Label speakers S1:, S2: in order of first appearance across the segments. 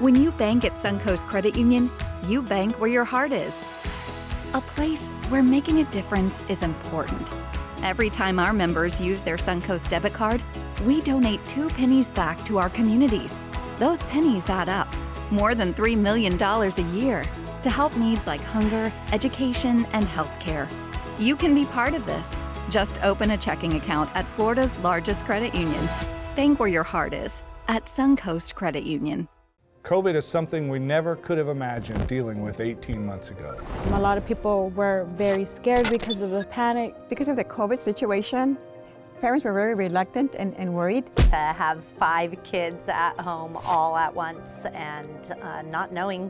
S1: When you bank at Suncoast Credit Union, you bank where your heart is. A place where making a difference is important. Every time our members use their Suncoast debit card, we donate 2 pennies back to our communities. Those pennies add up, more than $3 million a year, to help needs like hunger, education, and healthcare. You can be part of this. Just open a checking account at Florida's largest credit union. Bank where your heart is at Suncoast Credit Union.
S2: COVID is something we never could have imagined dealing with 18 months ago.
S3: A lot of people were very scared because of the panic.
S4: Because of the COVID situation, parents were very reluctant and worried.
S5: To have 5 kids at home all at once and not knowing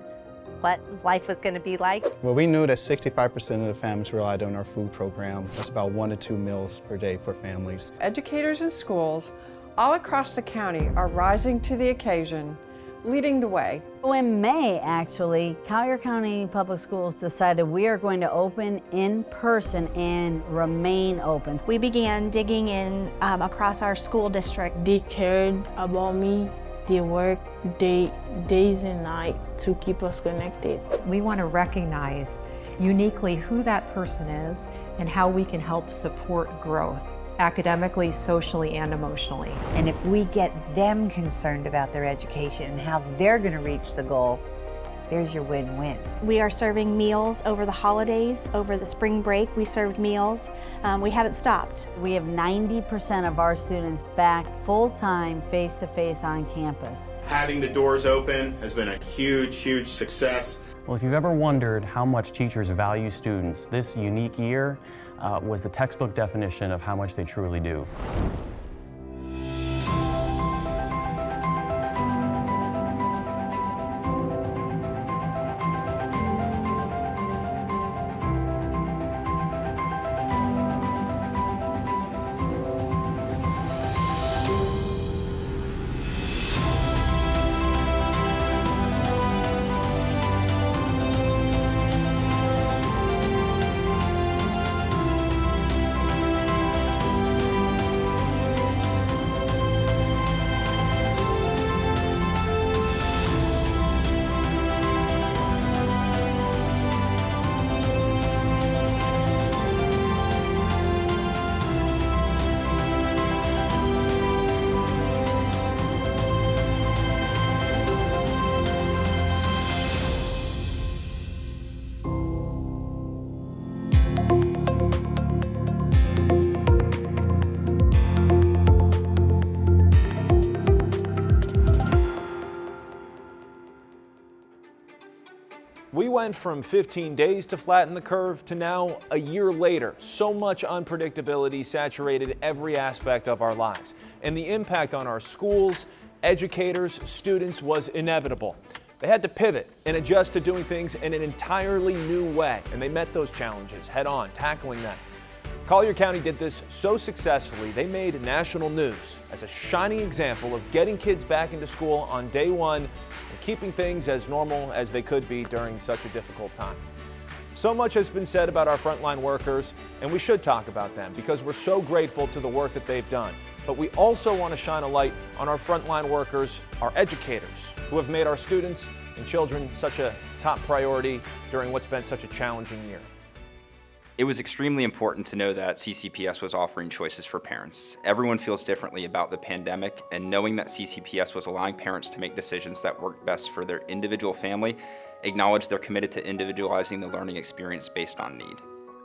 S5: what life was going to be like.
S6: Well, we knew that 65% of the families relied on our food program. That's about 1 to 2 meals per day for families.
S7: Educators and schools all across the county are rising to the occasion, leading the way.
S8: In May, actually, Collier County Public Schools decided we are going to open in person and remain open.
S9: We began digging in across our school district.
S3: They cared about me. They worked days and nights to keep us connected.
S10: We want to recognize uniquely who that person is and how we can help support growth, academically, socially, and emotionally.
S11: And if we get them concerned about their education and how they're going to reach the goal, there's your win-win.
S9: We are serving meals over the holidays. Over the spring break, we served meals. We haven't stopped.
S8: We have 90% of our students back full-time, face-to-face on campus.
S12: Having the doors open has been a huge, huge success.
S13: Well, if you've ever wondered how much teachers value students, this unique year was the textbook definition of how much they truly do.
S14: We went from 15 days to flatten the curve to now a year later. So much unpredictability saturated every aspect of our lives. And the impact on our schools, educators, students was inevitable. They had to pivot and adjust to doing things in an entirely new way. And they met those challenges head on, tackling them. Collier County did this so successfully, they made national news as a shining example of getting kids back into school on day one and keeping things as normal as they could be during such a difficult time. So much has been said about our frontline workers, and we should talk about them because we're so grateful to the work that they've done. But we also want to shine a light on our frontline workers, our educators, who have made our students and children such a top priority during what's been such a challenging year.
S15: It was extremely important to know that CCPS was offering choices for parents. Everyone feels differently about the pandemic, and knowing that CCPS was allowing parents to make decisions that work best for their individual family, acknowledged they're committed to individualizing the learning experience based on need.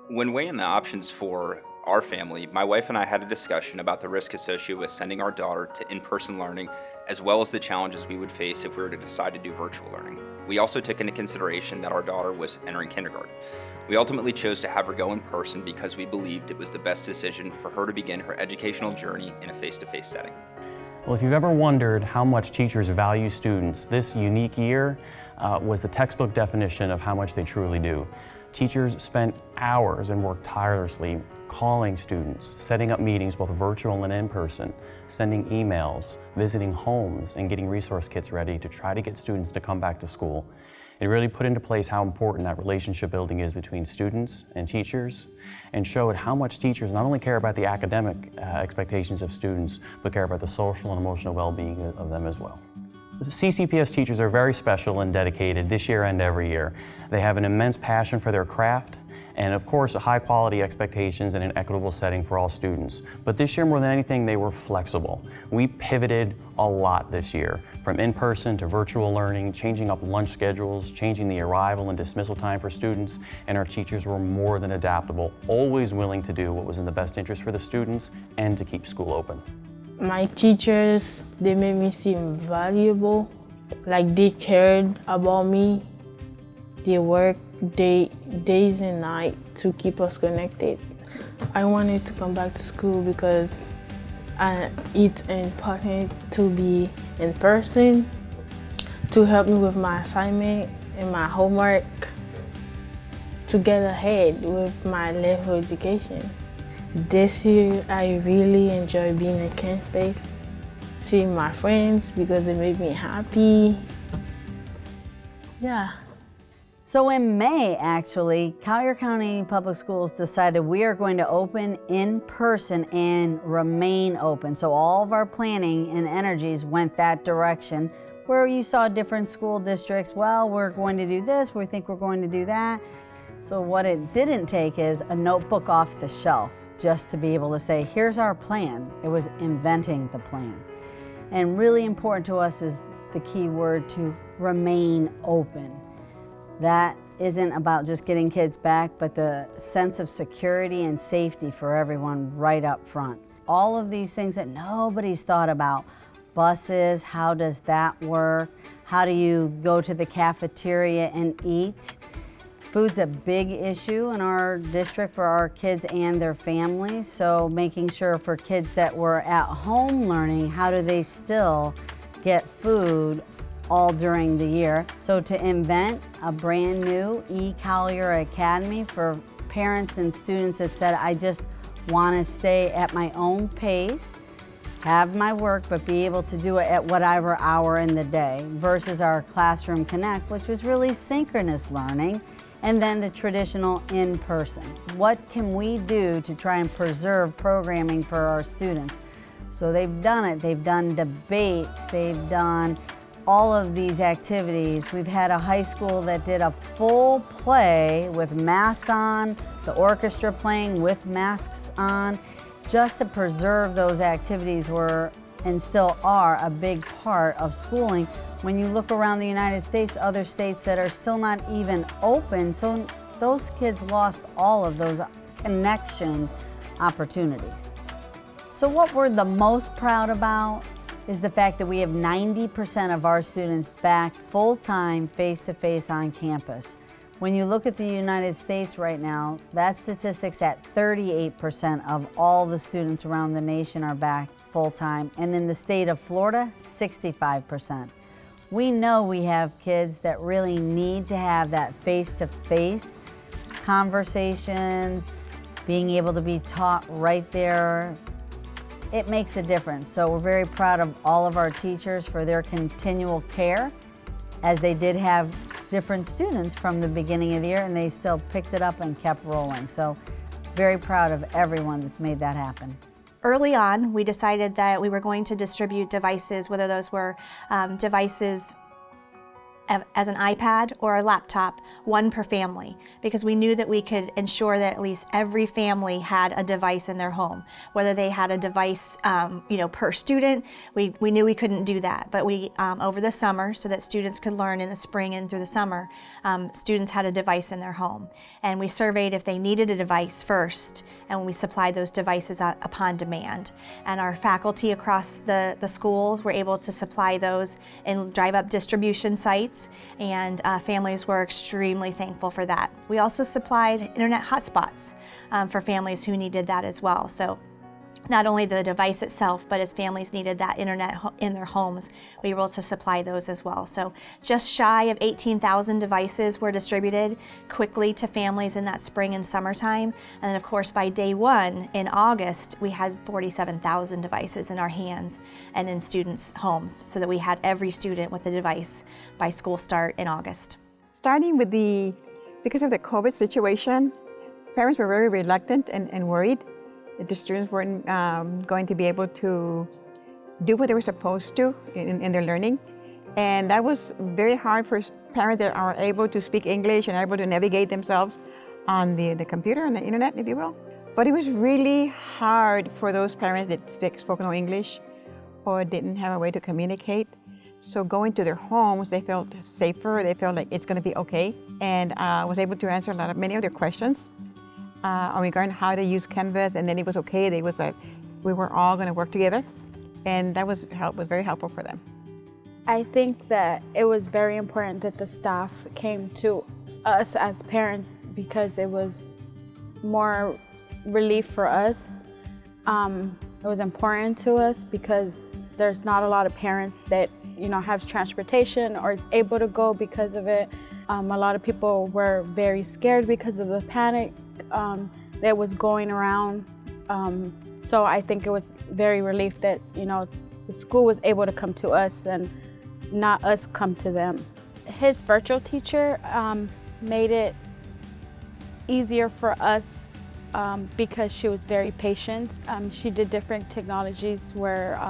S15: When weighing the options for our family, my wife and I had a discussion about the risk associated with sending our daughter to in-person learning, as well as the challenges we would face if we were to decide to do virtual learning. We also took into consideration that our daughter was entering kindergarten. We ultimately chose to have her go in person because we believed it was the best decision for her to begin her educational journey in a face-to-face setting.
S13: Well, if you've ever wondered how much teachers value students, this unique year was the textbook definition of how much they truly do. Teachers spent hours and worked tirelessly calling students, setting up meetings both virtual and in person, sending emails, visiting homes, and getting resource kits ready to try to get students to come back to school. It really put into place how important that relationship building is between students and teachers, and showed how much teachers not only care about the academic expectations of students, but care about the social and emotional well-being of them as well. CCPS teachers are very special and dedicated this year and every year. They have an immense passion for their craft and of course high quality expectations and an equitable setting for all students. But this year more than anything they were flexible. We pivoted a lot this year, from in-person to virtual learning, changing up lunch schedules, changing the arrival and dismissal time for students, and our teachers were more than adaptable, always willing to do what was in the best interest for the students and to keep school open.
S3: My teachers, they made me seem valuable, like they cared about me. They worked days and nights to keep us connected. I wanted to come back to school because it's important to be in person, to help me with my assignment and my homework, to get ahead with my level education. This year, I really enjoy being on campus, seeing my friends because it made me happy. Yeah.
S8: So in May, actually, Collier County Public Schools decided we are going to open in person and remain open. So all of our planning and energies went that direction, where you saw different school districts, well, we're going to do this, we think we're going to do that. So what it didn't take is a notebook off the shelf just to be able to say, here's our plan. It was inventing the plan. And really important to us is the key word, to remain open. That isn't about just getting kids back, but the sense of security and safety for everyone right up front. All of these things that nobody's thought about. Buses, how does that work? How do you go to the cafeteria and eat? Food's a big issue in our district for our kids and their families, so making sure for kids that were at home learning, how do they still get food all during the year? So to invent a brand new eCollier Academy for parents and students that said, I just want to stay at my own pace, have my work, but be able to do it at whatever hour in the day, versus our Classroom Connect, which was really synchronous learning, and then the traditional in-person. What can we do to try and preserve programming for our students? So they've done it. They've done debates. They've done all of these activities. We've had a high school that did a full play with masks on, the orchestra playing with masks on, just to preserve those activities were and still are a big part of schooling. When you look around the United States, other states that are still not even open, so those kids lost all of those connection opportunities. So what we're the most proud about is the fact that we have 90% of our students back full-time, face-to-face on campus. When you look at the United States right now, that statistic's at 38% of all the students around the nation are back full-time, and in the state of Florida, 65%. We know we have kids that really need to have that face-to-face conversations, being able to be taught right there. It makes a difference. So we're very proud of all of our teachers for their continual care, as they did have different students from the beginning of the year, and they still picked it up and kept rolling. So very proud of everyone that's made that happen.
S9: Early on, we decided that we were going to distribute devices, whether those were devices as an iPad or a laptop, one per family, because we knew that we could ensure that at least every family had a device in their home. Whether they had a device per student, we knew we couldn't do that. But we, over the summer, so that students could learn in the spring and through the summer, students had a device in their home. And we surveyed if they needed a device first, and we supplied those devices upon demand. And our faculty across the schools were able to supply those in drive-up distribution sites, and families were extremely thankful for that. We also supplied internet hotspots for families who needed that as well. So not only the device itself, but as families needed that internet in their homes, we were able to supply those as well. So just shy of 18,000 devices were distributed quickly to families in that spring and summertime. And then of course by day one in August, we had 47,000 devices in our hands and in students' homes, so that we had every student with a device by school start in August.
S4: Starting with because of the COVID situation, parents were very reluctant and worried that the students weren't going to be able to do what they were supposed to in their learning. And that was very hard for parents that are able to speak English and are able to navigate themselves on the computer and the internet, if you will. But it was really hard for those parents that spoke no English or didn't have a way to communicate. So going to their homes, they felt safer, they felt like it's gonna be okay. And I was able to answer many of their questions regarding how to use Canvas, and then it was okay. They was like, we were all gonna work together. And that was very helpful for them.
S3: I think that it was very important that the staff came to us as parents because it was more relief for us. It was important to us because there's not a lot of parents that have transportation or is able to go because of it. A lot of people were very scared because of the panic that was going around. So I think it was very relief that the school was able to come to us and not us come to them. His virtual teacher made it easier for us because she was very patient. She did different technologies where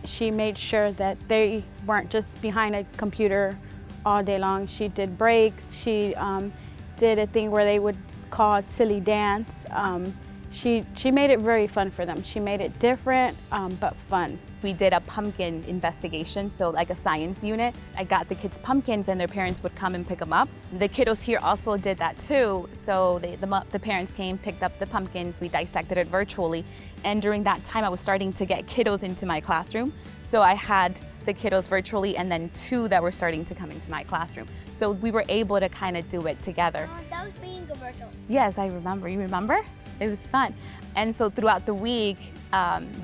S3: she made sure that they weren't just behind a computer all day long. She did breaks. She did a thing where they would call it silly dance. She made it very fun for them. She made it different, but fun.
S16: We did a pumpkin investigation, so like a science unit. I got the kids pumpkins and their parents would come and pick them up. The kiddos here also did that too. So the parents came, picked up the pumpkins, we dissected it virtually. And during that time, I was starting to get kiddos into my classroom. So I had the kiddos virtually and then 2 that were starting to come into my classroom. So we were able to kind of do it together.
S17: That was being a virtual.
S16: Yes, I remember. You remember? It was fun. And so throughout the week,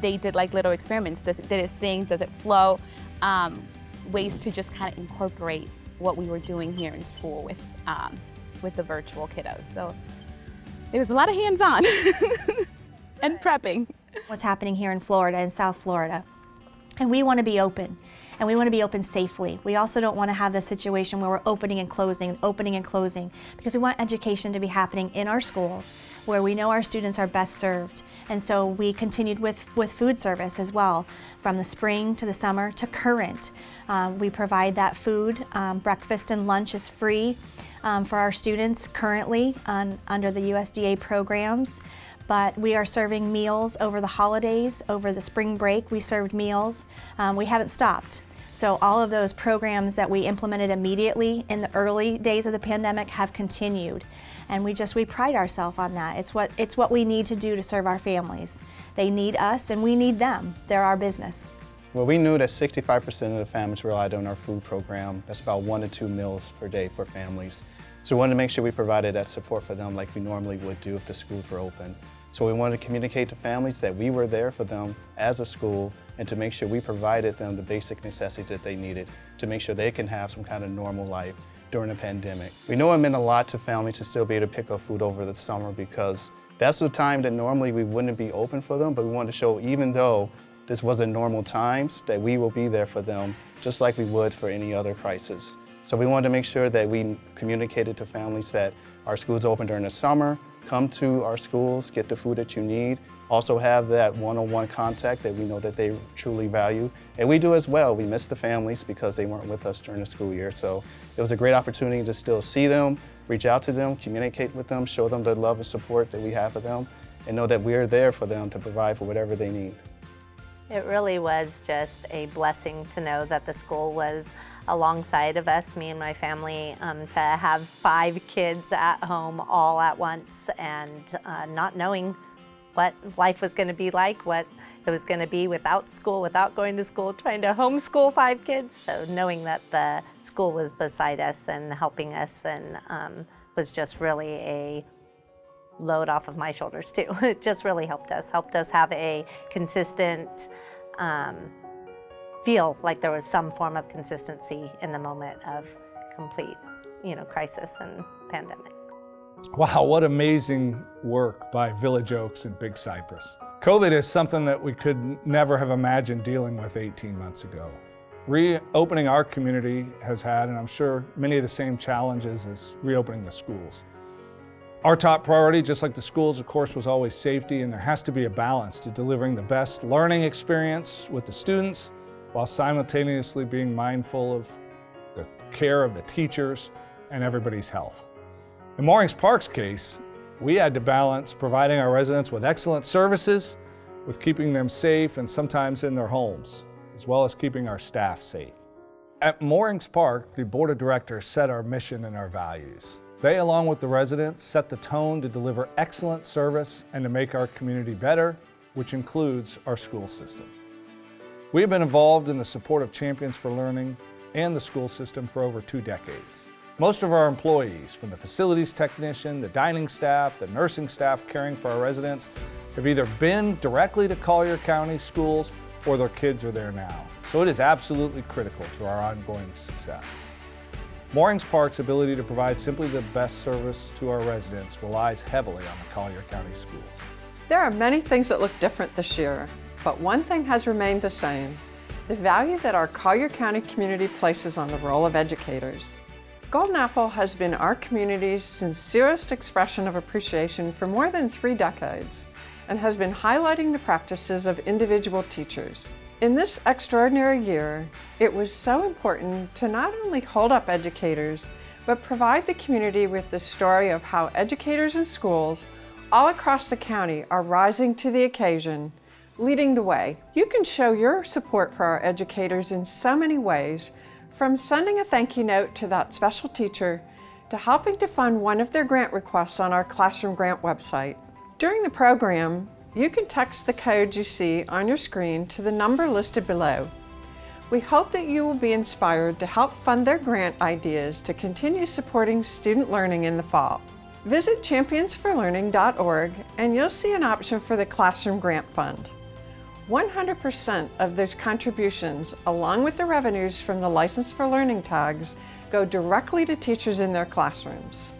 S16: they did like little experiments. Did it sing? Does it flow? Ways to just kind of incorporate what we were doing here in school with the virtual kiddos. So it was a lot of hands-on and prepping.
S9: What's happening here in Florida, in South Florida. And we want to be open. And we want to be open safely. We also don't want to have this situation where we're opening and closing, because we want education to be happening in our schools where we know our students are best served. And so we continued with food service as well, from the spring to the summer to current. We provide that food. Breakfast and lunch is free for our students currently under the USDA programs. But we are serving meals over the holidays, over the spring break. We served meals. We haven't stopped. So all of those programs that we implemented immediately in the early days of the pandemic have continued. And we pride ourselves on that. It's what we need to do to serve our families. They need us and we need them. They're our business.
S6: Well, we knew that 65% of the families relied on our food program. That's about 1 to 2 meals per day for families. So we wanted to make sure we provided that support for them like we normally would do if the schools were open. So we wanted to communicate to families that we were there for them as a school and to make sure we provided them the basic necessities that they needed to make sure they can have some kind of normal life during the pandemic. We know it meant a lot to families to still be able to pick up food over the summer because that's the time that normally we wouldn't be open for them, but we wanted to show even though this wasn't normal times, that we will be there for them just like we would for any other crisis. So we wanted to make sure that we communicated to families that our schools open during the summer, come to our schools, get the food that you need, also have that one-on-one contact that we know that they truly value. And we do as well. We miss the families because they weren't with us during the school year. So it was a great opportunity to still see them, reach out to them, communicate with them, show them the love and support that we have for them, and know that we're there for them to provide for whatever they need.
S5: It really was just a blessing to know that the school was alongside of us, me and my family, to have 5 kids at home all at once and not knowing what life was going to be like, what it was going to be without school, without going to school, trying to homeschool 5 kids. So knowing that the school was beside us and helping us and was just really a load off of my shoulders too. It just really helped us have a consistent feel like there was some form of consistency in the moment of complete, crisis and pandemic.
S2: Wow, what amazing work by Village Oaks and Big Cypress. COVID is something that we could never have imagined dealing with 18 months ago. Reopening our community has had, and I'm sure many of the same challenges as reopening the schools. Our top priority, just like the schools, of course, was always safety, and there has to be a balance to delivering the best learning experience with the students while simultaneously being mindful of the care of the teachers and everybody's health. In Moorlands Park's case, we had to balance providing our residents with excellent services with keeping them safe and sometimes in their homes, as well as keeping our staff safe. At Moorlands Park, the board of directors set our mission and our values. They, along with the residents, set the tone to deliver excellent service and to make our community better, which includes our school system. We have been involved in the support of Champions for Learning and the school system for over 2 decades. Most of our employees, from the facilities technician, the dining staff, the nursing staff caring for our residents, have either been directly to Collier County schools or their kids are there now. So it is absolutely critical to our ongoing success. Moorlands Park's ability to provide simply the best service to our residents relies heavily on the Collier County schools.
S7: There are many things that look different this year, but one thing has remained the same: the value that our Collier County community places on the role of educators. Golden Apple has been our community's sincerest expression of appreciation for more than 3 decades and has been highlighting the practices of individual teachers. In this extraordinary year, it was so important to not only hold up educators, but provide the community with the story of how educators in schools all across the county are rising to the occasion, leading the way. You can show your support for our educators in so many ways, from sending a thank you note to that special teacher to helping to fund one of their grant requests on our Classroom Grant website. During the program, you can text the code you see on your screen to the number listed below. We hope that you will be inspired to help fund their grant ideas to continue supporting student learning in the fall. Visit championsforlearning.org and you'll see an option for the Classroom Grant Fund. 100% of those contributions, along with the revenues from the License for Learning tags, go directly to teachers in their classrooms.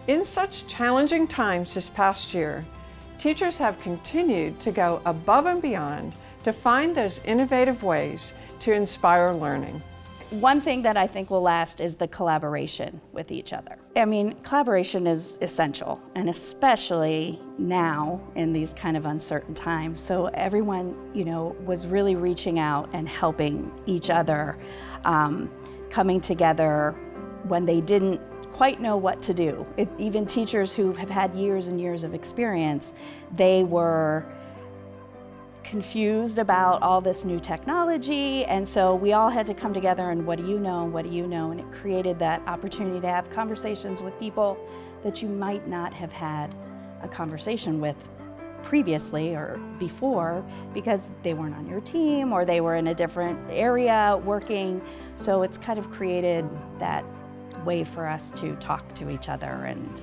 S7: In such challenging times this past year, teachers have continued to go above and beyond to find those innovative ways to inspire learning.
S17: One thing that I think will last is the collaboration with each other. I mean, collaboration is essential, and especially now in these kind of uncertain times. So everyone, was really reaching out and helping each other, coming together when they didn't quite know what to do. Even teachers who have had years and years of experience, they were confused about all this new technology, and so we all had to come together and what do you know, and it created that opportunity to have conversations with people that you might not have had a conversation with previously or before because they weren't on your team or they were in a different area working. So it's kind of created that way for us to talk to each other and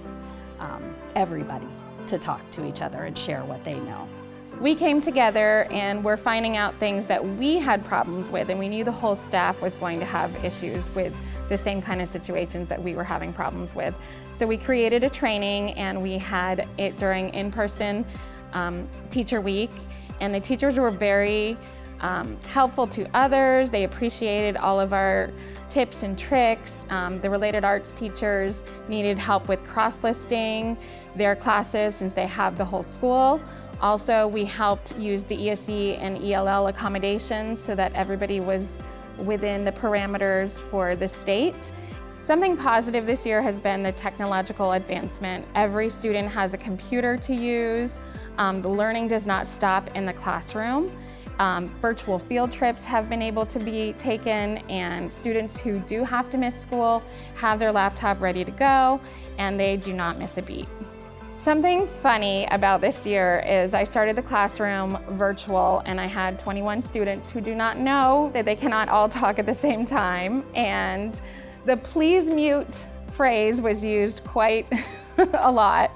S17: everybody to talk to each other and share what they know.
S18: We came together and we're finding out things that we had problems with, and we knew the whole staff was going to have issues with the same kind of situations that we were having problems with. So we created a training and we had it during in-person teacher week, and the teachers were very helpful to others. They appreciated all of our tips and tricks. The related arts teachers needed help with cross-listing their classes since they have the whole school. Also, we helped use the ESE and ELL accommodations so that everybody was within the parameters for the state. Something positive this year has been the technological advancement. Every student has a computer to use. The learning does not stop in the classroom. Virtual field trips have been able to be taken, and students who do have to miss school have their laptop ready to go, and they do not miss a beat. Something funny about this year is I started the classroom virtual, and I had 21 students who do not know that they cannot all talk at the same time, and the please mute phrase was used quite a lot.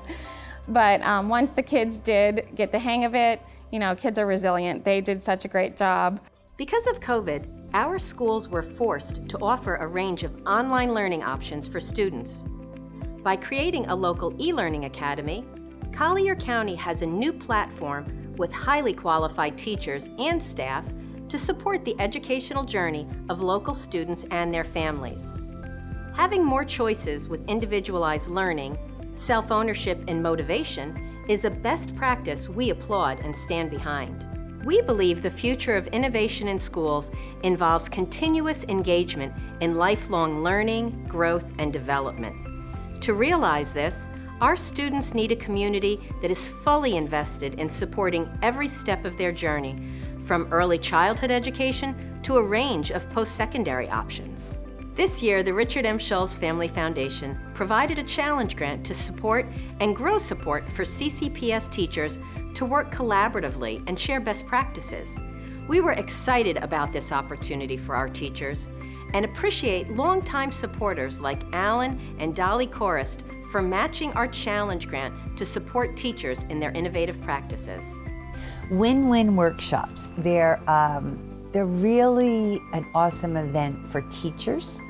S18: But once the kids did get the hang of it, kids are resilient. They did such a great job.
S19: Because of COVID, our schools were forced to offer a range of online learning options for students. By creating a local e-learning academy, Collier County has a new platform with highly qualified teachers and staff to support the educational journey of local students and their families. Having more choices with individualized learning, self-ownership, and motivation is a best practice we applaud and stand behind. We believe the future of innovation in schools involves continuous engagement in lifelong learning, growth, and development. To realize this, our students need a community that is fully invested in supporting every step of their journey, from early childhood education to a range of post-secondary options. This year, the Richard M. Schulz Family Foundation provided a challenge grant to support and grow support for CCPS teachers to work collaboratively and share best practices. We were excited about this opportunity for our teachers and appreciate longtime supporters like Alan and Dolly Korist for matching our challenge grant to support teachers in their innovative practices.
S11: WinWin Workshops, they're really an awesome event for teachers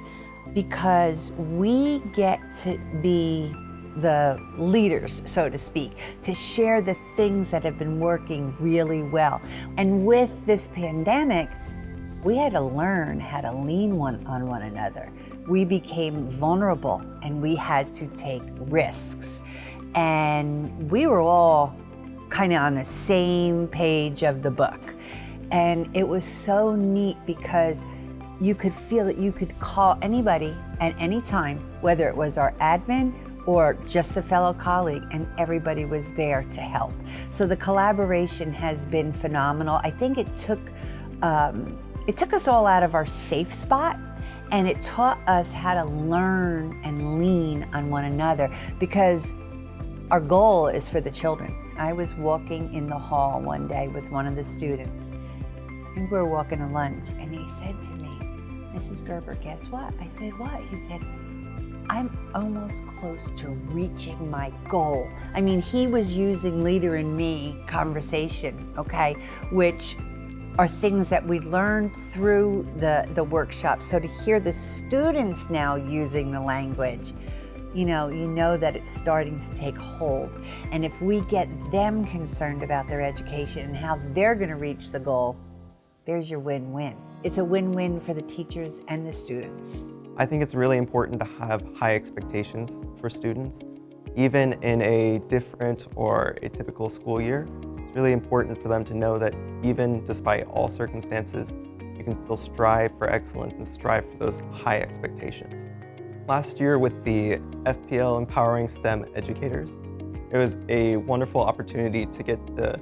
S11: because we get to be the leaders, so to speak, to share the things that have been working really well. And with this pandemic, we had to learn how to lean on one another. We became vulnerable and we had to take risks. And we were all kind of on the same page of the book. And it was so neat because you could feel that you could call anybody at any time, whether it was our admin or just a fellow colleague, and everybody was there to help. So the collaboration has been phenomenal. I think it took us all out of our safe spot, and it taught us how to learn and lean on one another because our goal is for the children. I was walking in the hall one day with one of the students. I think we were walking to lunch, and he said to me, "Mrs. Gerber, guess what?" I said, "What?" He said, "I'm almost close to reaching my goal." I mean, he was using leader in me conversation, okay, which are things that we learned through the workshop. So to hear the students now using the language, you know that it's starting to take hold. And if we get them concerned about their education and how they're going to reach the goal, there's your win-win. It's a win-win for the teachers and the students.
S20: I think it's really important to have high expectations for students. Even in a different or atypical school year, it's really important for them to know that even despite all circumstances, you can still strive for excellence and strive for those high expectations. Last year with the FPL Empowering STEM Educators, it was a wonderful opportunity to get to,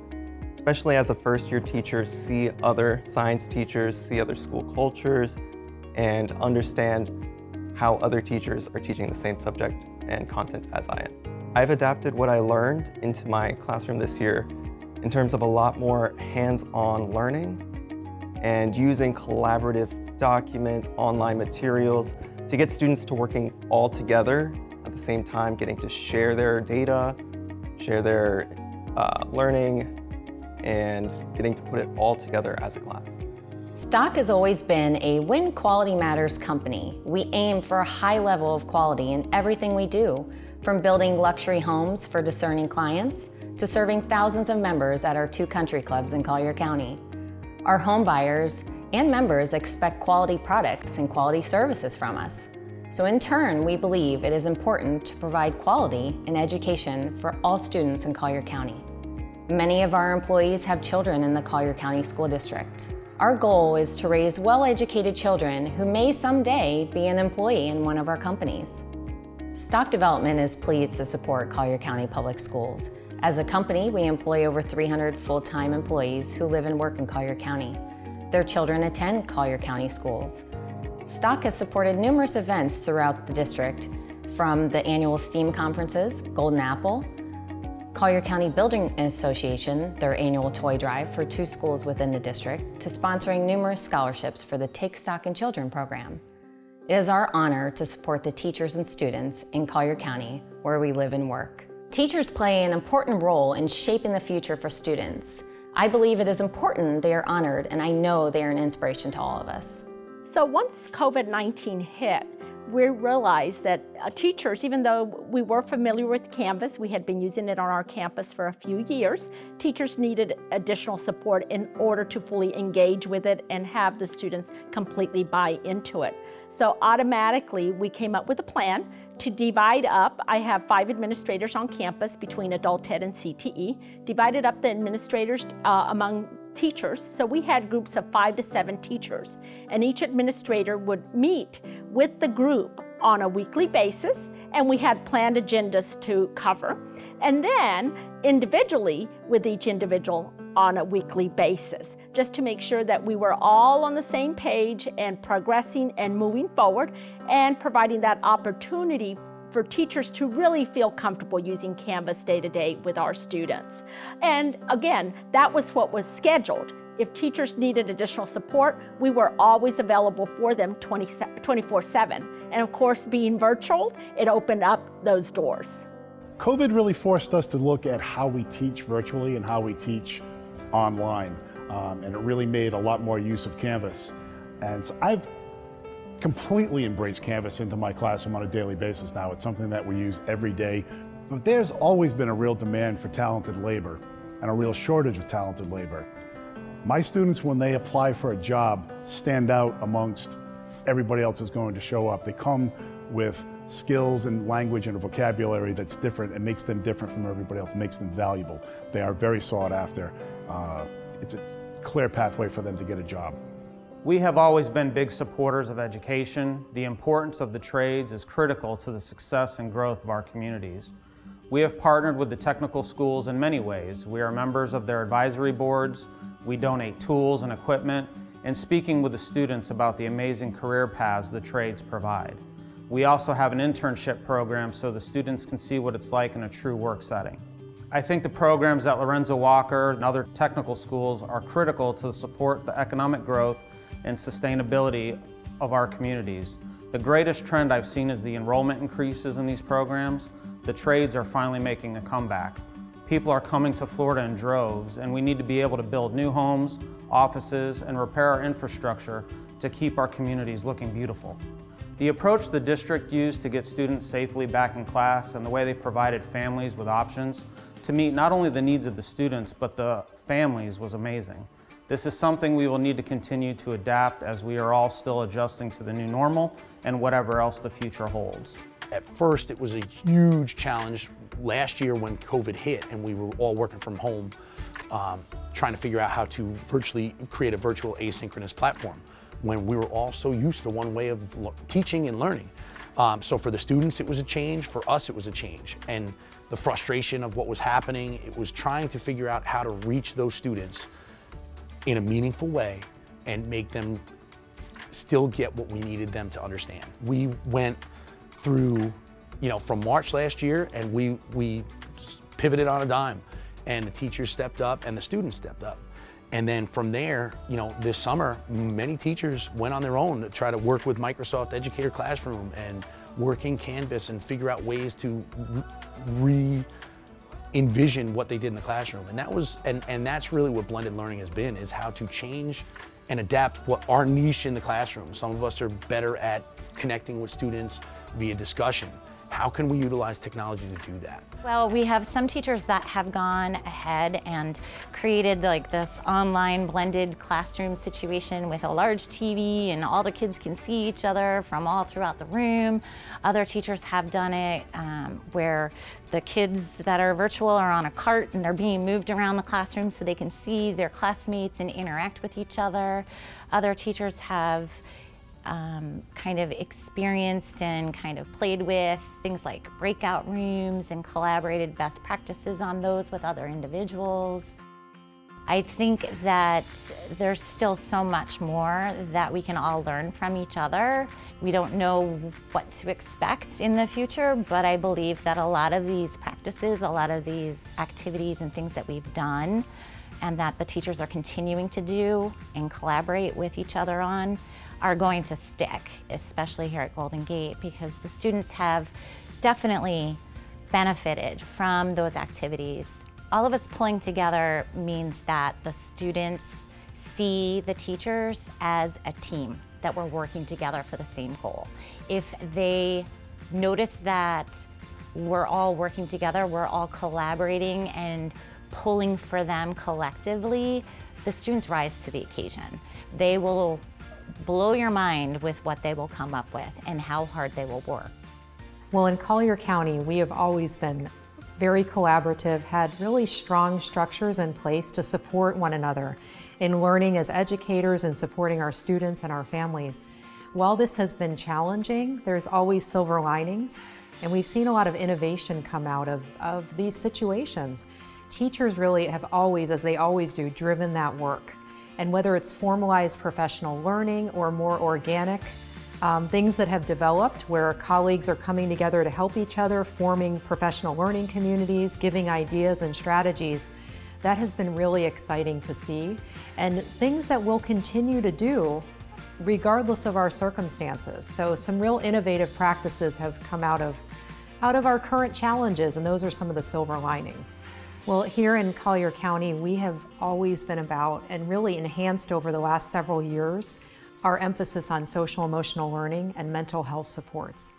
S20: especially as a first-year teacher, see other science teachers, see other school cultures, and understand how other teachers are teaching the same subject and content as I am. I've adapted what I learned into my classroom this year in terms of a lot more hands-on learning and using collaborative documents, online materials to get students to working all together at the same time, getting to share their data, share their learning, and getting to put it all together as a class.
S21: Stock has always been a When Quality Matters company. We aim for a high level of quality in everything we do, from building luxury homes for discerning clients to serving thousands of members at our 2 country clubs in Collier County. Our home buyers and members expect quality products and quality services from us. So in turn, we believe it is important to provide quality in education for all students in Collier County. Many of our employees have children in the Collier County School District. Our goal is to raise well-educated children who may someday be an employee in one of our companies. Stock Development is pleased to support Collier County Public Schools. As a company, we employ over 300 full-time employees who live and work in Collier County. Their children attend Collier County schools. Stock has supported numerous events throughout the district, from the annual STEAM conferences, Golden Apple, Collier County Building Association, their annual toy drive for 2 schools within the district, to sponsoring numerous scholarships for the Take Stock in Children program. It is our honor to support the teachers and students in Collier County, where we live and work. Teachers play an important role in shaping the future for students. I believe it is important they are honored, and I know they are an inspiration to all of us.
S22: So once COVID-19 hit, we realized that teachers, even though we were familiar with Canvas, we had been using it on our campus for a few years, teachers needed additional support in order to fully engage with it and have the students completely buy into it. So automatically, we came up with a plan to divide up. I have 5 administrators on campus between adult ed and CTE, divided up the administrators among teachers, so we had groups of 5 to 7 teachers, and each administrator would meet with the group on a weekly basis, and we had planned agendas to cover, and then individually with each individual on a weekly basis, just to make sure that we were all on the same page and progressing and moving forward and providing that opportunity for teachers to really feel comfortable using Canvas day to day with our students. And again, that was what was scheduled. If teachers needed additional support, we were always available for them 24/7. And of course, being virtual, it opened up those doors.
S1: COVID really forced us to look at how we teach virtually and how we teach online. And it really made a lot more use of Canvas. And so I've completely embraced Canvas into my classroom on a daily basis now. It's something that we use every day. But there's always been a real demand for talented labor and a real shortage of talented labor. My students, when they apply for a job, stand out amongst everybody else that's going to show up. They come with skills and language and a vocabulary that's different and makes them different from everybody else, makes them valuable. They are very sought after. It's a clear pathway for them to get a job.
S10: We have always been big supporters of education. The importance of the trades is critical to the success and growth of our communities. We have partnered with the technical schools in many ways. We are members of their advisory boards, we donate tools and equipment, and speaking with the students about the amazing career paths the trades provide. We also have an internship program so the students can see what it's like in a true work setting. I think the programs at Lorenzo Walker and other technical schools are critical to support the economic growth and sustainability of our communities. The greatest trend I've seen is the enrollment increases in these programs. The trades are finally making a comeback. People are coming to Florida in droves, and we need to be able to build new homes, offices, and repair our infrastructure to keep our communities looking beautiful. The approach the district used to get students safely back in class and the way they provided families with options to meet not only the needs of the students, but the families was amazing. This is something we will need to continue to adapt as we are all still adjusting to the new normal and whatever else the future holds.
S23: At first, it was a huge challenge last year when COVID hit and we were all working from home, trying to figure out how to virtually create a virtual asynchronous platform when we were all so used to one way of teaching and learning. So for the students, it was a change. For us, it was a change. And the frustration of what was happening, it was trying to figure out how to reach those students in a meaningful way and make them still get what we needed them to understand. We went through, from March last year, and we pivoted on a dime, and the teachers stepped up and the students stepped up. And then from there, this summer, many teachers went on their own to try to work with Microsoft Educator Classroom and work in Canvas and figure out ways to envision what they did in the classroom. And that was, and that's really what blended learning has been, is how to change and adapt what our niche in the classroom. Some of us are better at connecting with students via discussion. How can we utilize technology to do that?
S24: Well, we have some teachers that have gone ahead and created this online blended classroom situation with a large TV and all the kids can see each other from all throughout the room. Other teachers have done it where the kids that are virtual are on a cart and they're being moved around the classroom so they can see their classmates and interact with each other. Other teachers have kind of experienced and kind of played with things like breakout rooms and collaborated best practices on those with other individuals. I think that there's still so much more that we can all learn from each other. We don't know what to expect in the future, but I believe that a lot of these practices, a lot of these activities and things that we've done and that the teachers are continuing to do and collaborate with each other on are going to stick, especially here at Golden Gate, because the students have definitely benefited from those activities. All of us pulling together means that the students see the teachers as a team, that we're working together for the same goal. If they notice that we're all working together, we're all collaborating and pulling for them collectively, the students rise to the occasion. They will blow your mind with what they will come up with and how hard they will work.
S25: Well, in Collier County, we have always been
S12: very collaborative, had really strong structures in place to support one another in learning as educators and supporting our students and our families. While this has been challenging, there's always silver linings, and we've seen a lot of innovation come out of these situations. Teachers really have always, as they always do, driven that work. And whether it's formalized professional learning or more organic, things that have developed where colleagues are coming together to help each other, forming professional learning communities, giving ideas and strategies, that has been really exciting to see. And things that we'll continue to do regardless of our circumstances. So some real innovative practices have come out of our current challenges, and those are some of the silver linings. Well, here in Collier County, we have always been about, and really enhanced over the last several years, our emphasis on social emotional learning and mental health supports,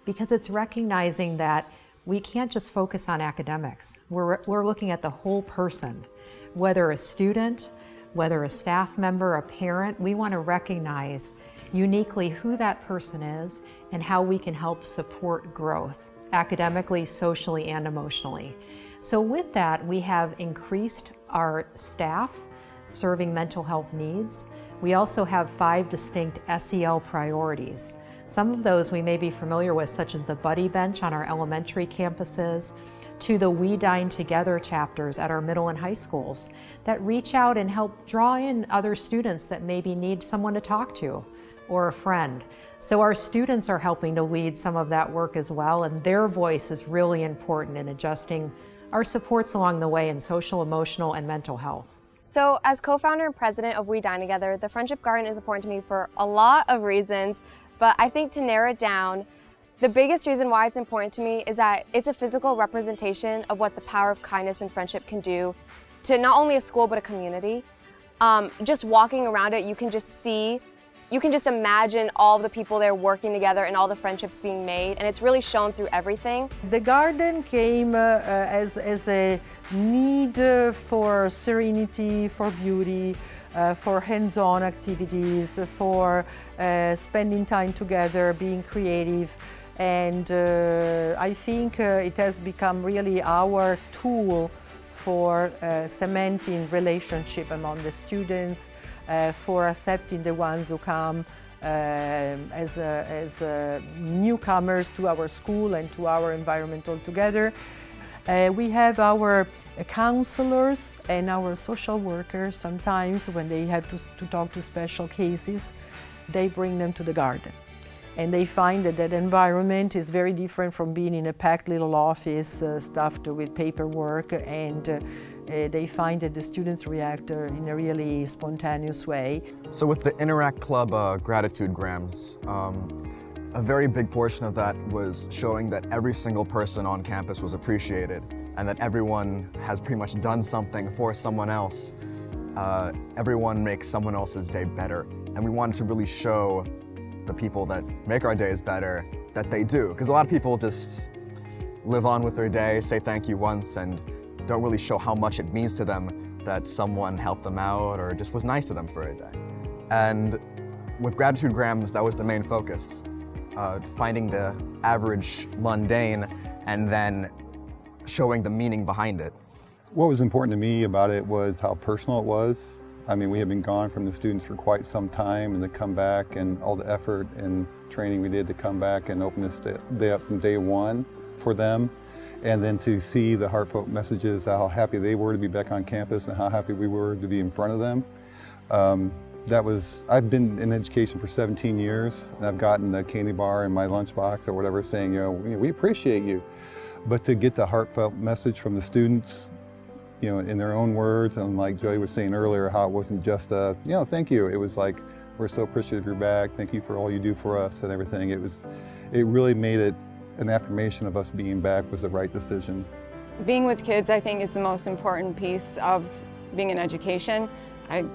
S12: because it's recognizing that we can't just focus on academics. We're looking at the whole person, whether a student, whether a staff member, a parent. We want to recognize uniquely who that person is and how we can help support growth, academically, socially, and emotionally. So with that, we have increased our staff serving mental health needs. We also have 5 distinct SEL priorities. Some of those we may be familiar with, such as the Buddy Bench on our elementary campuses, to the We Dine Together chapters at our middle and high schools that reach out and help draw in other students that maybe need someone to talk to or a friend. So our students are helping to lead some of that work as well, and their voice is really important in adjusting our supports along the way in social, emotional, and mental health.
S13: So as co-founder and president of We Dine Together, the Friendship Garden is important to me for a lot of reasons, but I think to narrow it down, the biggest reason why it's important to me is that it's a physical representation of what the power of kindness and friendship can do to not only a school but a community. Just walking around it, you can just imagine all of the people there working together and all the friendships being made, and it's really shown through everything.
S14: The garden came as a need for serenity, for beauty, for hands-on activities, for spending time together, being creative. And I think it has become really our tool for cementing relationship among the students, for accepting the ones who come as newcomers to our school and to our environment altogether. We have our counselors and our social workers. Sometimes when they have to talk to special cases, they bring them to the garden. And they find that that environment is very different from being in a packed little office stuffed with paperwork, and they find that the students react in a really spontaneous way.
S15: So with the Interact Club gratitude grams, a very big portion of that was showing that every single person on campus was appreciated and that everyone has pretty much done something for someone else. Everyone makes someone else's day better. And we wanted to really show the people that make our days better that they do. Because a lot of people just live on with their day, say thank you once, and don't really show how much it means to them that someone helped them out or just was nice to them for a day. And with gratitude grams, that was the main focus. Finding the average mundane and then showing the meaning behind it.
S25: What was important to me about it was how personal it was. I mean, we had been gone from the students for quite some time, and to come back and all the effort and training we did to come back and open this day up from day one for them. And then to see the heartfelt messages, how happy they were to be back on campus and how happy we were to be in front of them. I've been in education for 17 years, and I've gotten the candy bar in my lunchbox or whatever saying, we appreciate you. But to get the heartfelt message from the students, in their own words, and like Joey was saying earlier, how it wasn't just a, thank you. It was like, we're so appreciative you're back. Thank you for all you do for us and everything. It really made it an affirmation of us being back was the right decision.
S26: Being with kids, I think, is the most important piece of being in education. I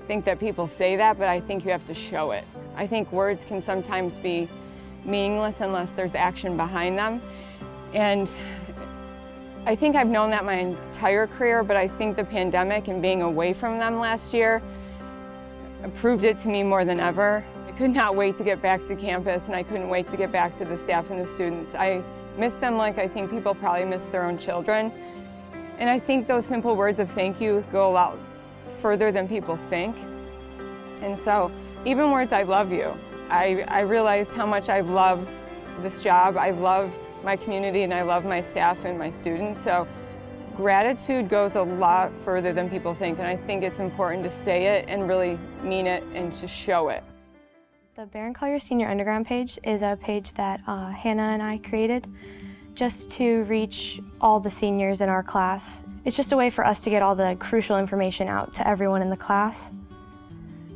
S26: think that people say that, but I think you have to show it. I think words can sometimes be meaningless unless there's action behind them. And I think I've known that my entire career, but I think the pandemic and being away from them last year proved it to me more than ever. could not wait to get back to campus, and I couldn't wait to get back to the staff and the students. I miss them like I think people probably miss their own children. And I think those simple words of thank you go a lot further than people think. And so even words I love you, I realized how much I love this job. I love my community and I love my staff and my students. So gratitude goes a lot further than people think, and I think it's important to say it and really mean it and just show it.
S3: The Baron Collier Senior Underground page is a page that Hannah and I created just to reach all the seniors in our class. It's just a way for us to get all the crucial information out to everyone in the class.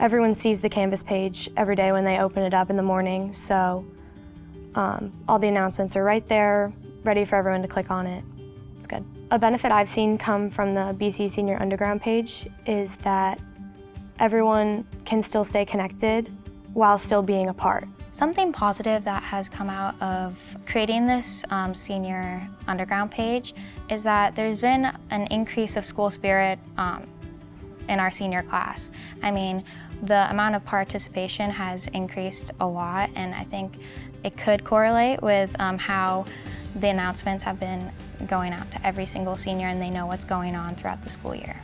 S3: Everyone sees the Canvas page every day when they open it up in the morning, so all the announcements are right there, ready for everyone to click on it. It's good. A benefit I've seen come from the BC Senior Underground page is that everyone can still stay connected while still being apart.
S4: Something positive that has come out of creating this Senior Underground page is that there's been an increase of school spirit in our senior class. I mean, the amount of participation has increased a lot, and I think it could correlate with how the announcements have been going out to every single senior, and they know what's going on throughout the school year.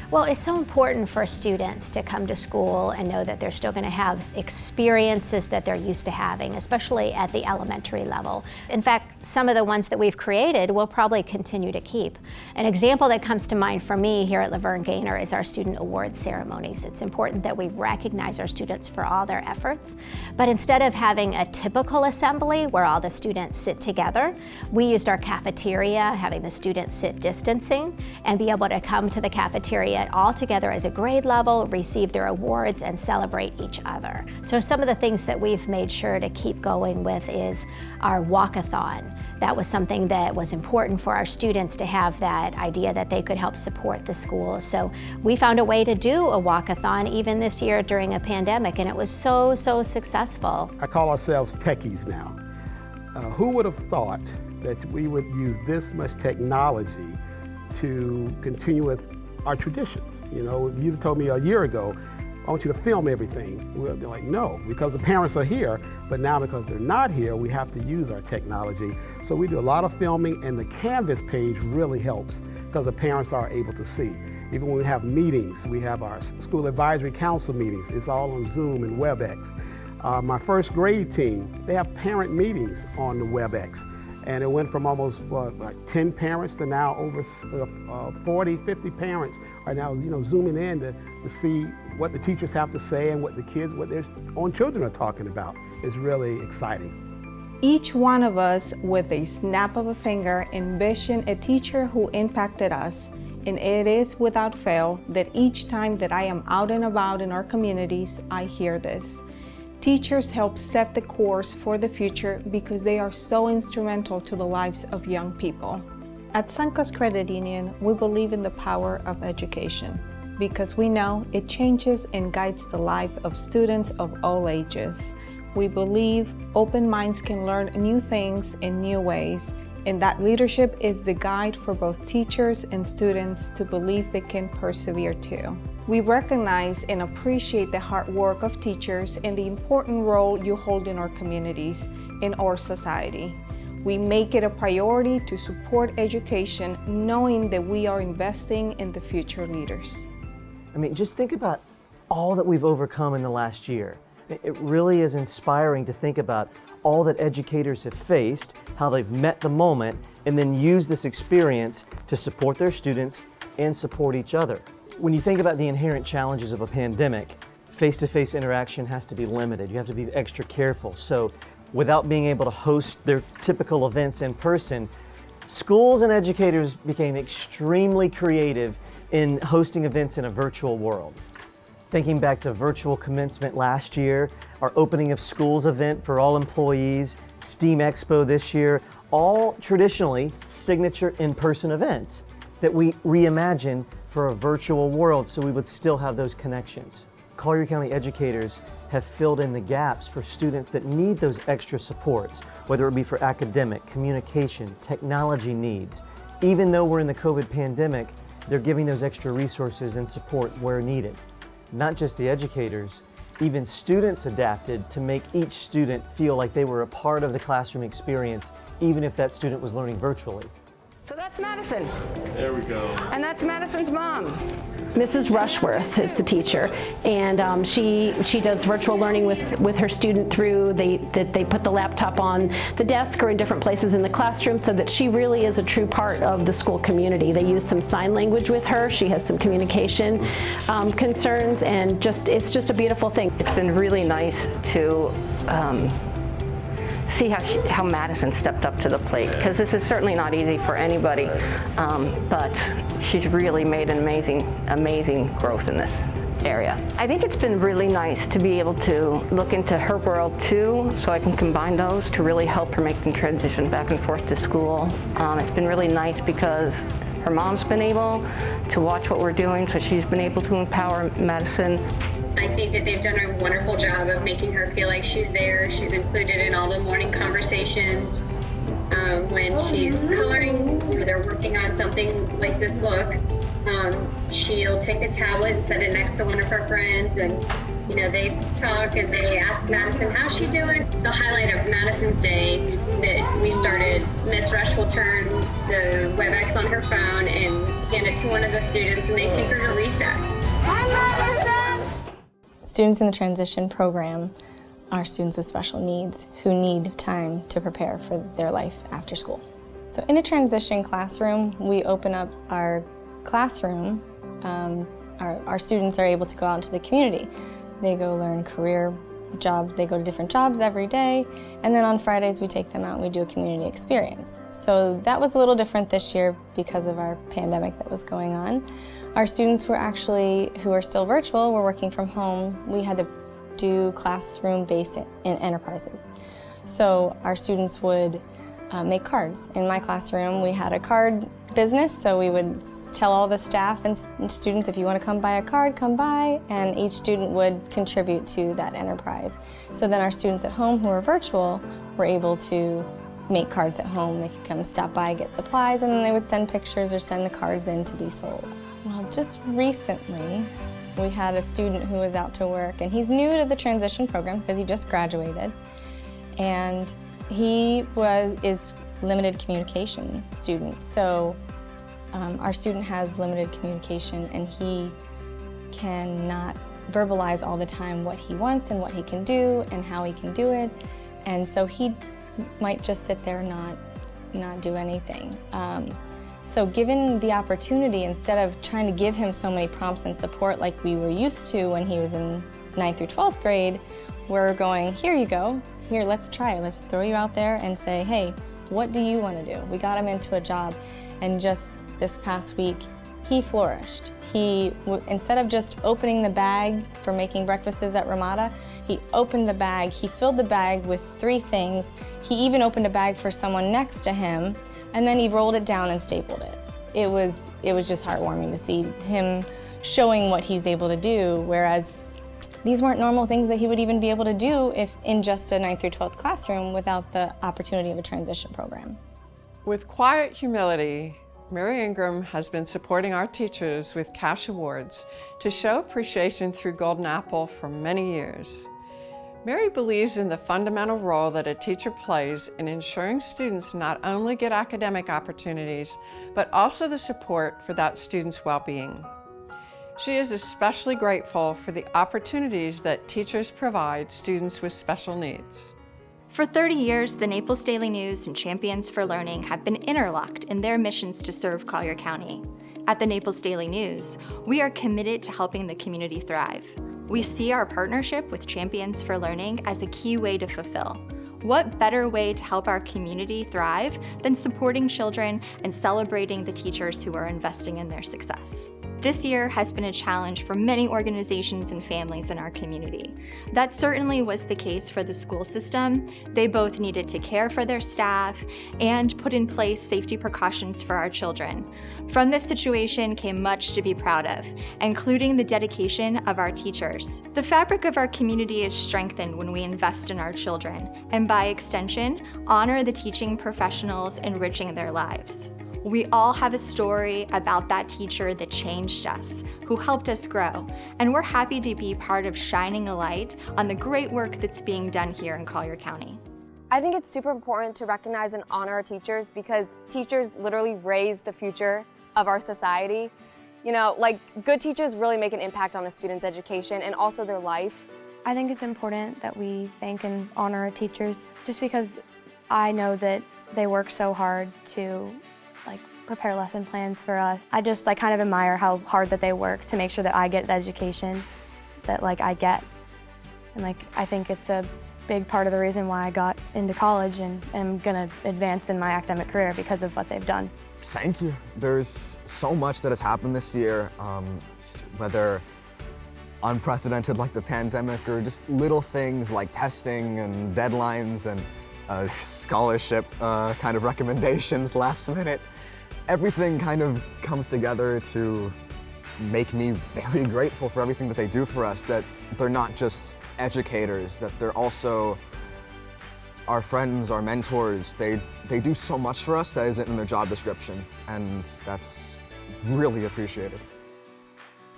S6: Well, it's so important for students to come to school and know that they're still going to have experiences that they're used to having, especially at the elementary level. In fact, some of the ones that we've created we'll probably continue to keep. An example that comes to mind for me here at Laverne Gaynor is our student award ceremonies. It's important that we recognize our students for all their efforts, but instead of having a typical assembly where all the students sit together, we used our cafeteria, having the students sit distancing and be able to come to the cafeteria all together as a grade level, receive their awards, and celebrate each other. So some of the things that we've made sure to keep going with is our walkathon. That was something that was important for our students to have that idea that they could help support the school. So we found a way to do a walkathon even this year during a pandemic, and it was so successful.
S8: I call ourselves techies now. Who would have thought that we would use this much technology to continue with our traditions? You know, if you'd told me a year ago, I want you to film everything, we'd be like, no, because the parents are here, but now because they're not here, we have to use our technology. So we do a lot of filming, and the Canvas page really helps because the parents are able to see. Even when we have meetings, we have our school advisory council meetings, it's all on Zoom and WebEx. My first grade team, they have parent meetings on the WebEx. And it went from almost, like 10 parents to now over 40, 50 parents are now, zooming in to see what the teachers have to say and what the kids, what their own children are talking about. It's really exciting.
S9: Each one of us, with a snap of a finger, envision a teacher who impacted us. And it is without fail that each time that I am out and about in our communities, I hear this. Teachers help set the course for the future because they are so instrumental to the lives of young people. At Suncoast Credit Union, we believe in the power of education because we know it changes and guides the life of students of all ages. We believe open minds can learn new things in new ways, and that leadership is the guide for both teachers and students to believe they can persevere too. We recognize and appreciate the hard work of teachers and the important role you hold in our communities and our society. We make it a priority to support education, knowing that we are investing in the future leaders.
S16: I mean, just think about all that we've overcome in the last year. It really is inspiring to think about all that educators have faced, how they've met the moment, and then used this experience to support their students and support each other. When you think about the inherent challenges of a pandemic, face-to-face interaction has to be limited. You have to be extra careful. So without being able to host their typical events in person, schools and educators became extremely creative in hosting events in a virtual world. Thinking back to virtual commencement last year, our opening of schools event for all employees, STEAM Expo this year, all traditionally signature in-person events that we reimagined for a virtual world so we would still have those connections. Collier County educators have filled in the gaps for students that need those extra supports, whether it be for academic, communication, technology needs. Even though we're in the COVID pandemic, they're giving those extra resources and support where needed. Not just the educators, Even students adapted to make each student feel like they were a part of the classroom experience, even if that student was learning virtually.
S2: So that's Madison.
S5: There we go.
S2: And that's Madison's mom.
S7: Mrs. Rushworth is the teacher, and she does virtual learning with her student through they put the laptop on the desk or in different places in the classroom, so that she really is a true part of the school community. They use some sign language with her. She has some communication concerns, and it's just a beautiful thing.
S2: It's been really nice to see how Madison stepped up to the plate, because this is certainly not easy for anybody, but she's really made an amazing growth in this area. I think it's been really nice to be able to look into her world too, so I can combine those to really help her make the transition back and forth to school. It's been really nice because her mom's been able to watch what we're doing, so she's been able to empower Madison.
S17: I think that they've done a wonderful job of making her feel like she's there. She's included in all the morning conversations. When she's coloring or they're working on something like this book, she'll take a tablet and set it next to one of her friends, and they talk and they ask Madison, how's she doing? The highlight of Madison's day that we started, Miss Rush will turn the WebEx on her phone and hand it to one of the students, and they take her to recess. Hi, Madison!
S18: Students in the transition program are students with special needs who need time to prepare for their life after school. So in a transition classroom, we open up our classroom. Our students are able to go out into the community. They go learn career jobs, they go to different jobs every day, and then on Fridays we take them out and we do a community experience. So that was a little different this year because of our pandemic that was going on. Our students were who are still virtual, were working from home. We had to do classroom-based in enterprises. So our students would make cards. In my classroom, we had a card business, so we would tell all the staff and students, if you want to come buy a card, come by, and each student would contribute to that enterprise. So then our students at home who are virtual were able to make cards at home. They could come stop by, get supplies, and then they would send pictures or send the cards in to be sold. Well, just recently, we had a student who was out to work, and he's new to the transition program because he just graduated, and he is limited communication student. So our student has limited communication, and he cannot verbalize all the time what he wants and what he can do and how he can do it, and so he might just sit there and not do anything. So given the opportunity, instead of trying to give him so many prompts and support like we were used to when he was in 9th through 12th grade, we're going, here you go, here, let's try it. Let's throw you out there and say, hey, what do you want to do? We got him into a job, and just this past week, he flourished. Instead of just opening the bag for making breakfasts at Ramada, he opened the bag, he filled the bag with 3 things. He even opened a bag for someone next to him, and then he rolled it down and stapled it. It was just heartwarming to see him showing what he's able to do, whereas these weren't normal things that he would even be able to do if in just a 9th through 12th classroom without the opportunity of a transition program.
S19: With quiet humility, Mary Ingram has been supporting our teachers with cash awards to show appreciation through Golden Apple for many years. Mary believes in the fundamental role that a teacher plays in ensuring students not only get academic opportunities, but also the support for that student's well-being. She is especially grateful for the opportunities that teachers provide students with special needs.
S27: For 30 years, the Naples Daily News and Champions for Learning have been interlocked in their missions to serve Collier County. At the Naples Daily News, we are committed to helping the community thrive. We see our partnership with Champions for Learning as a key way to fulfill. What better way to help our community thrive than supporting children and celebrating the teachers who are investing in their success? This year has been a challenge for many organizations and families in our community. That certainly was the case for the school system. They both needed to care for their staff and put in place safety precautions for our children. From this situation came much to be proud of, including the dedication of our teachers. The fabric of our community is strengthened when we invest in our children, and by extension, honor the teaching professionals enriching their lives. We all have a story about that teacher that changed us, who helped us grow, and we're happy to be part of shining a light on the great work that's being done here in Collier County.
S13: I think it's super important to recognize and honor our teachers because teachers literally raise the future of our society. You know, like good teachers really make an impact on a student's education and also their life.
S3: I think it's important that we thank and honor our teachers just because I know that they work so hard to prepare lesson plans for us. I just kind of admire how hard that they work to make sure that I get the education that I get. And I think it's a big part of the reason why I got into college and am gonna advance in my academic career because of what they've done.
S15: Thank you. There's so much that has happened this year, whether unprecedented like the pandemic or just little things like testing and deadlines and scholarship kind of recommendations last minute. Everything kind of comes together to make me very grateful for everything that they do for us, that they're not just educators, that they're also our friends, our mentors. They do so much for us that isn't in their job description, and that's really appreciated.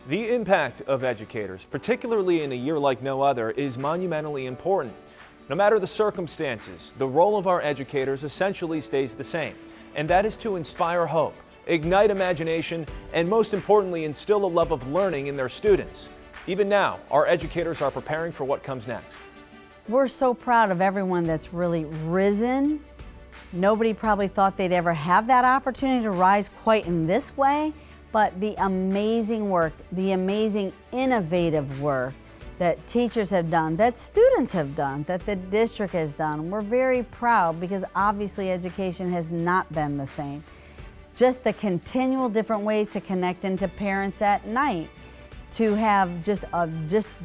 S1: The impact of educators, particularly in a year like no other, is monumentally important. No matter the circumstances, the role of our educators essentially stays the same, and that is to inspire hope, ignite imagination, and most importantly, instill a love of learning in their students. Even now, our educators are preparing for what comes next.
S5: We're so proud of everyone that's really risen. Nobody probably thought they'd ever have that opportunity to rise quite in this way, but the amazing work, the amazing innovative work that teachers have done, that students have done, that the district has done. We're very proud because obviously education has not been the same. Just the continual different ways to connect into parents at night, to have just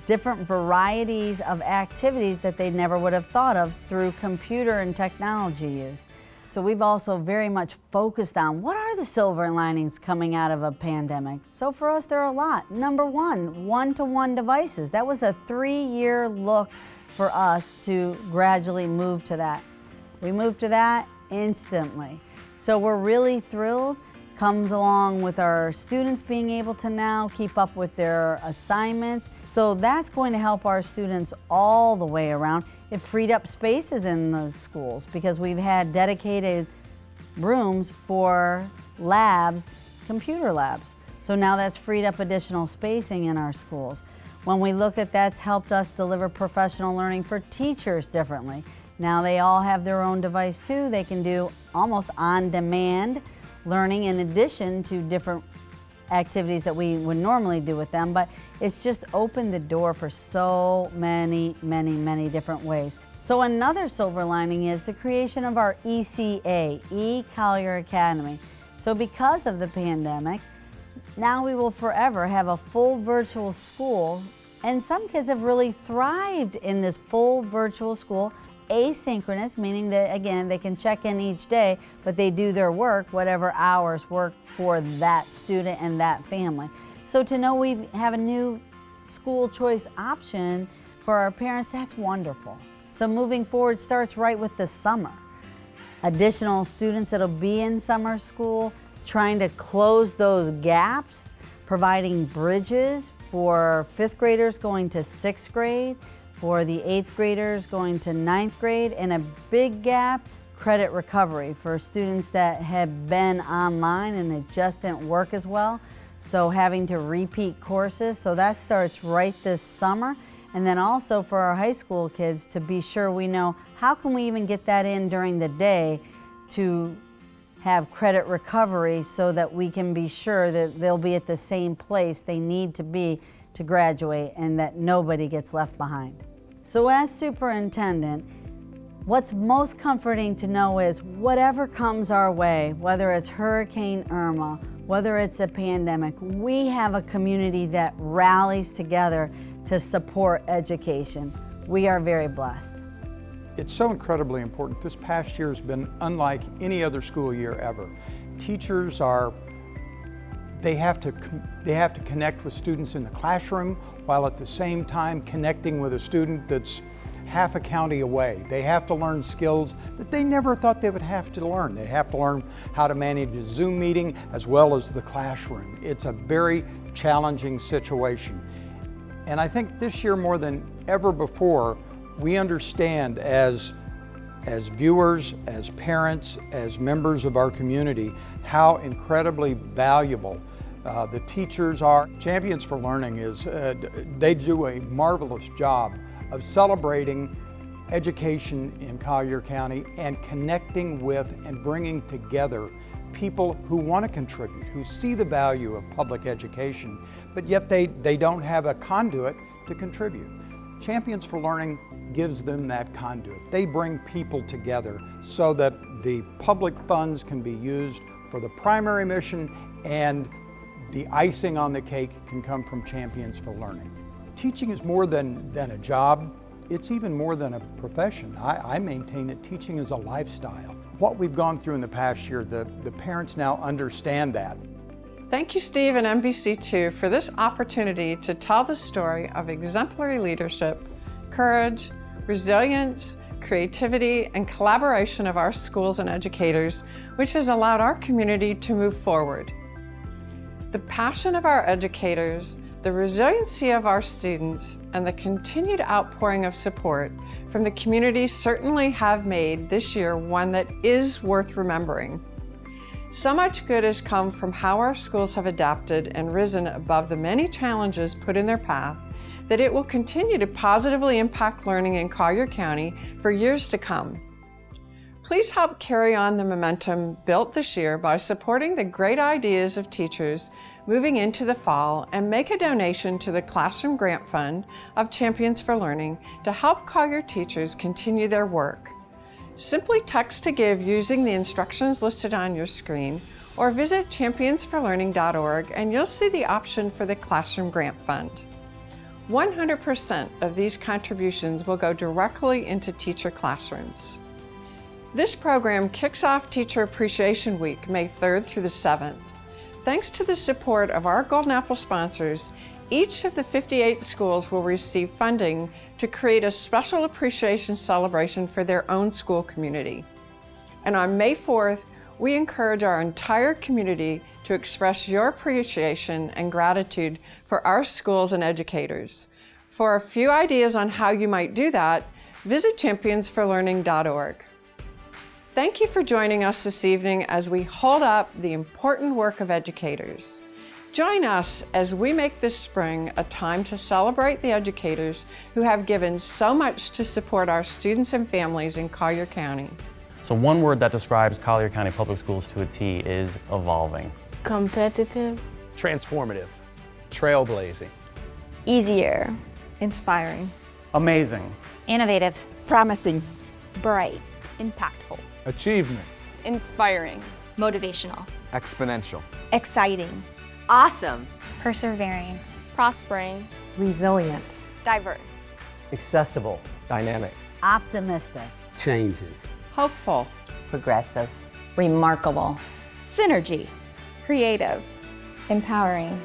S5: different varieties of activities that they never would have thought of through computer and technology use. So we've also very much focused on what are the silver linings coming out of a pandemic. So for us, there are a lot. Number one, one-to-one devices. That was a 3-year look for us to gradually move to that. We moved to that instantly. So we're really thrilled. Comes along with our students being able to now keep up with their assignments. So that's going to help our students all the way around. It freed up spaces in the schools because we've had dedicated rooms for labs, computer labs. So now that's freed up additional spacing in our schools. When we look at that's helped us deliver professional learning for teachers differently. Now they all have their own device too. They can do almost on-demand learning in addition to different activities that we would normally do with them, but it's just opened the door for so many different ways. So another silver lining is the creation of our ECA, Collier Academy. So because of the pandemic, now we will forever have a full virtual school, and some kids have really thrived in this full virtual school. Asynchronous, meaning that again, they can check in each day, but they do their work, whatever hours work for that student and that family. So to know we have a new school choice option for our parents, that's wonderful. So moving forward starts right with the summer. Additional students that'll be in summer school, trying to close those gaps, providing bridges for 5th graders going to 6th grade, for the 8th graders going to 9th grade, and a big gap, credit recovery for students that have been online and it just didn't work as well. So having to repeat courses, so that starts right this summer. And then also for our high school kids to be sure we know how can we even get that in during the day to have credit recovery so that we can be sure that they'll be at the same place they need to be to graduate and that nobody gets left behind. So as superintendent, what's most comforting to know is whatever comes our way, whether it's Hurricane Irma, whether it's a pandemic, we have a community that rallies together to support education. We are very blessed.
S10: It's so incredibly important. This past year has been unlike any other school year ever. Teachers they have to connect with students in the classroom while at the same time connecting with a student that's half a county away. They have to learn skills that they never thought they would have to learn. They have to learn how to manage a Zoom meeting as well as the classroom. It's a very challenging situation. And I think this year more than ever before, we understand as viewers, as parents, as members of our community, how incredibly valuable the teachers are. Champions for Learning they do a marvelous job of celebrating education in Collier County and connecting with and bringing together people who want to contribute, who see the value of public education, but yet they don't have a conduit to contribute. Champions for Learning gives them that conduit. They bring people together so that the public funds can be used for the primary mission and the icing on the cake can come from Champions for Learning. Teaching is more than a job. It's even more than a profession. I maintain that teaching is a lifestyle. What we've gone through in the past year, the parents now understand that.
S19: Thank you, Steve and NBC2, for this opportunity to tell the story of exemplary leadership, courage, resilience, creativity, and collaboration of our schools and educators, which has allowed our community to move forward. The passion of our educators, the resiliency of our students, and the continued outpouring of support from the community certainly have made this year one that is worth remembering. So much good has come from how our schools have adapted and risen above the many challenges put in their path that it will continue to positively impact learning in Collier County for years to come. Please help carry on the momentum built this year by supporting the great ideas of teachers moving into the fall and make a donation to the Classroom Grant Fund of Champions for Learning to help Collier teachers continue their work. Simply text to give using the instructions listed on your screen or visit championsforlearning.org and you'll see the option for the Classroom Grant Fund. 100% of these contributions will go directly into teacher classrooms. This program kicks off Teacher Appreciation Week, May 3rd through the 7th. Thanks to the support of our Golden Apple sponsors, each of the 58 schools will receive funding to create a special appreciation celebration for their own school community. And on May 4th, we encourage our entire community to express your appreciation and gratitude for our schools and educators. For a few ideas on how you might do that, visit championsforlearning.org. Thank you for joining us this evening as we hold up the important work of educators. Join us as we make this spring a time to celebrate the educators who have given so much to support our students and families in Collier County.
S11: So one word that describes Collier County Public Schools to a T is evolving.
S12: Competitive.
S20: Transformative. Trailblazing.
S9: Easier. Inspiring.
S11: Amazing.
S21: Innovative.
S9: Promising.
S21: Bright. Impactful.
S20: Achievement.
S4: Inspiring.
S27: Motivational.
S15: Exponential.
S9: Exciting.
S21: Awesome.
S4: Persevering.
S13: Prospering.
S9: Resilient.
S13: Diverse.
S16: Accessible.
S20: Dynamic.
S5: Optimistic.
S8: Changes.
S19: Hopeful.
S21: Progressive.
S2: Remarkable.
S9: Synergy. Creative.
S18: Empowering.